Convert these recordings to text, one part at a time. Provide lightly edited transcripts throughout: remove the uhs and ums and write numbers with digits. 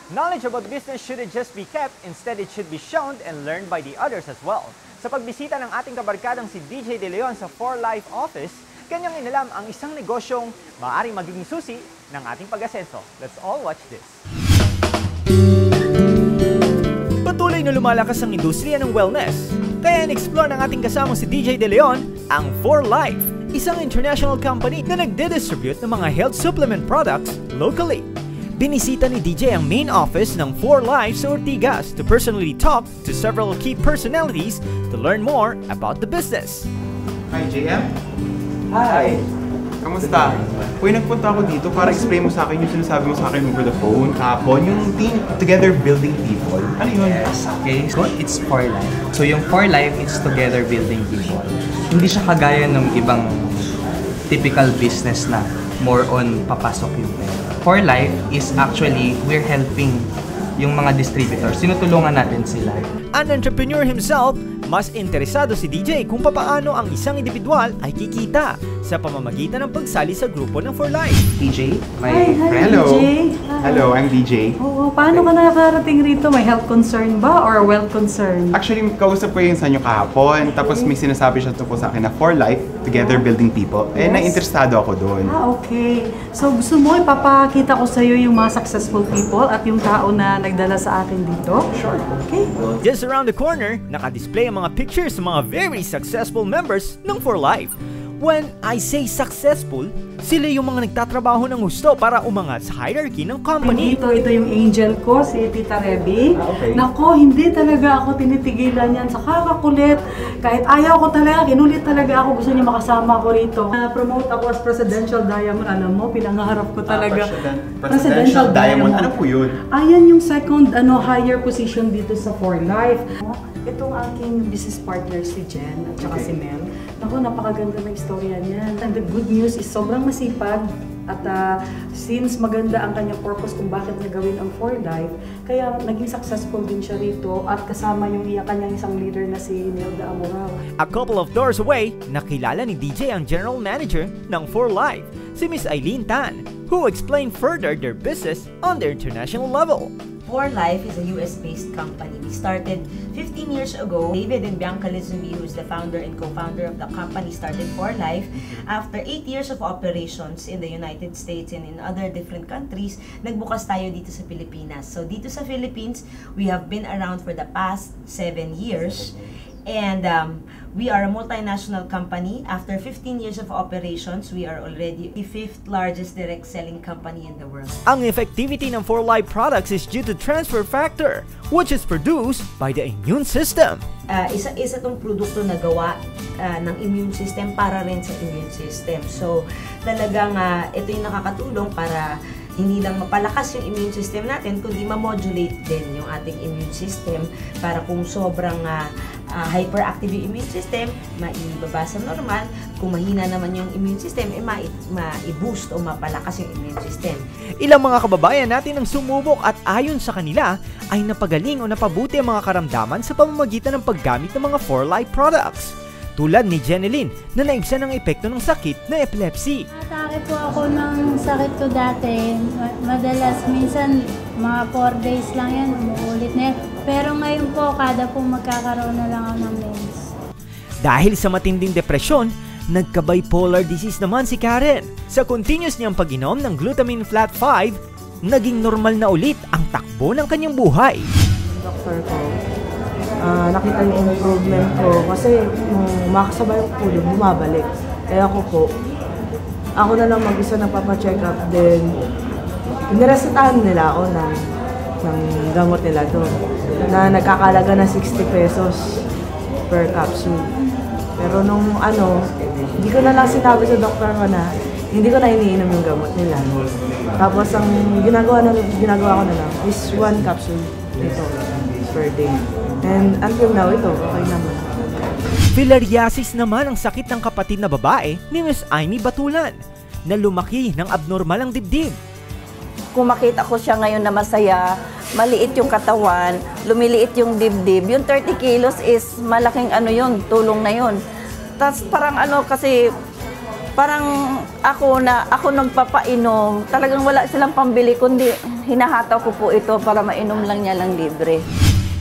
Knowledge about business shouldn't just be kept, instead it should be shown and learned by the others as well. Sa pagbisita ng ating kabarkadang si DJ De Leon sa 4Life office, kanyang inalam ang isang negosyong maaaring magiging susi ng ating pag-asenso. Let's all watch this. Patuloy na lumalakas ang industriya ng wellness. Kaya in-explore ng ating kasamang si DJ De Leon ang 4Life, isang international company na nagde-distribute ng mga health supplement products locally. Binisita ni DJ ang main office ng 4Life sa Ortigas to personally talk to several key personalities to learn more about the business. Hi, JM. Hi! Kamusta? Uy, nagpunta ako dito para explain mo sa akin yung sinasabi mo sa akin over the phone kahapon, yung team together building people. Ano yun? Yes, okay. So, it's 4Life. So, yung 4Life, it's together building people. Hindi siya kagaya ng ibang typical business na more on papasok yung pera. 4Life is actually, we're helping yung mga distributors. Sinutulungan natin sila. An entrepreneur himself, mas interesado si DJ kung papaano ang isang individual ay kikita sa pamamagitan ng pagsali sa grupo ng 4Life. DJ, my Hi, friend. Hello. DJ. Hello, I'm DJ. Oo, paano ka nakarating rito? May health concern ba or wealth concern? Actually, kausap ko yung sa inyo kahapon, tapos may sinasabi siya tungkol sa akin na 4Life, together building people. Eh, na-interesado ako doon. Okay. So, gusto mo ipapakita ko sa iyo yung mga successful people at yung tao na nagdala sa akin dito? Sure. Okay. Just around the corner, naka-display ang mga pictures ng mga very successful members ng 4Life. When I say successful, sila yung mga nagtatrabaho ng gusto para umangat sa hierarchy ng company. Ito yung angel ko, si Tita Reby. Okay. Nako, hindi talaga ako tinitigilan yan sa kakakulit. Kahit ayaw ko talaga, kinulit talaga ako. Gusto niya makasama ko rito. Promote ako as Presidential Diamond. Alam mo, pinangarap ko talaga. Presidential Diamond. Ano po yun? Ayan yung second higher position dito sa 4Life. Itong aking business partner si Jen at saka si Mel. Naku, napakaganda ng istorya niyan. And the good news is sobrang masipag at since maganda ang kanyang purpose kung bakit niya gawin ang 4Life, kaya naging successful din siya rito at kasama yung kanyang isang leader na si Nelda Amorao. A couple of doors away, nakilala ni DJ ang general manager ng 4Life, si Miss Eileen Tan, who explained further their business on the international level. 4Life is a US-based company. We started 15 years ago. David and Bianca Lizumi, who is the founder and co-founder of the company, started 4Life. After 8 years of operations in the United States and in other different countries, nagbukas tayo dito sa Pilipinas. So dito sa Philippines, we have been around for the past 7 years. And we are a multinational company. After 15 years of operations, we are already the 5th largest direct selling company in the world. Ang effectivity ng 4Life products is due to transfer factor, which is produced by the immune system. Isa tong produkto na gawa ng immune system para rin sa immune system. So talagang ito yung nakakatulong para hindi lang mapalakas yung immune system natin, kundi ma-modulate din yung ating immune system para kung sobrang hyperactive yung immune system, maibaba sa normal. Kung mahina naman yung immune system, ma-boost o mapalakas yung immune system. Ilang mga kababayan natin ang sumubok at ayon sa kanila ay napagaling o napabuti ang mga karamdaman sa pamamagitan ng paggamit ng mga 4Life products. Tulad ni Jeneline na naibsan ng epekto ng sakit na epilepsy. Atake po ako ng sakit ko dati. Madalas, minsan mga 4 days lang yan, umuulit na yan. Pero ngayon po, kada po magkakaroon na lang ako ng meds. Dahil sa matinding depresyon, nagka-bipolar disease naman si Karen. Sa continuous niyang pag-inom ng glutamine flat 5, naging normal na ulit ang takbo ng kanyang buhay. Doktor ko, nakita yung improvement ko kasi makasabay ko po yung bumabalik. Kaya ako na lang mag-isa nagpapacheck up din. Iniresetahan nila ako ng gamot nila doon na nagkakalaga na 60 pesos per capsule. Pero nung hindi ko na lang sinabi sa doktor ko na hindi ko na iniinom yung gamot nila. Tapos ang ginagawa ko na lang is 1 capsule dito per day. And until now, ito, okay naman. Filariasis naman ang sakit ng kapatid na babae ni Miss Amy Batulan na lumaki ng abnormal ang dibdib. Kung makita ko siya ngayon na masaya, maliit yung katawan, lumiliit yung dibdib, yung 30 kilos is malaking tulong na yun. Tapos parang kasi parang ako nagpapainom, talagang wala silang pambili, kundi hinahataw ko po ito para mainom lang niya lang libre.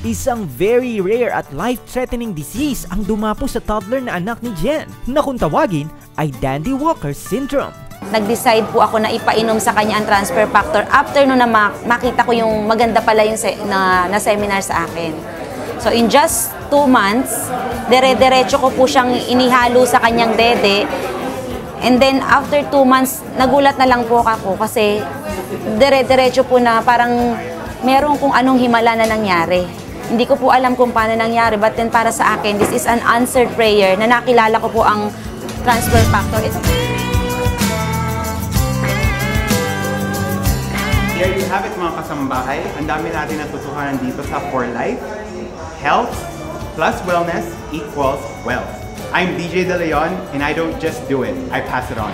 Isang very rare at life-threatening disease ang dumapo sa toddler na anak ni Jen, na kung tawagin ay Dandy Walker Syndrome. Nag-decide po ako na ipainom sa kanya ang transfer factor after no na makita ko yung maganda pala yung na seminar sa akin. So in just 2 months, dire-diretso ko po siyang inihalo sa kanyang dede. And then after 2 months, nagulat na lang po ako kasi dire-diretso po na parang meron kung anong himala na nangyari. Hindi ko po alam kung paano nangyari, but then para sa akin, this is an answered prayer na nakilala ko po ang transfer factor. There you have it mga kasambahay. Ang dami natin natutuhanan dito sa For Life. Health plus wellness equals wealth. I'm DJ De Leon, and I don't just do it, I pass it on.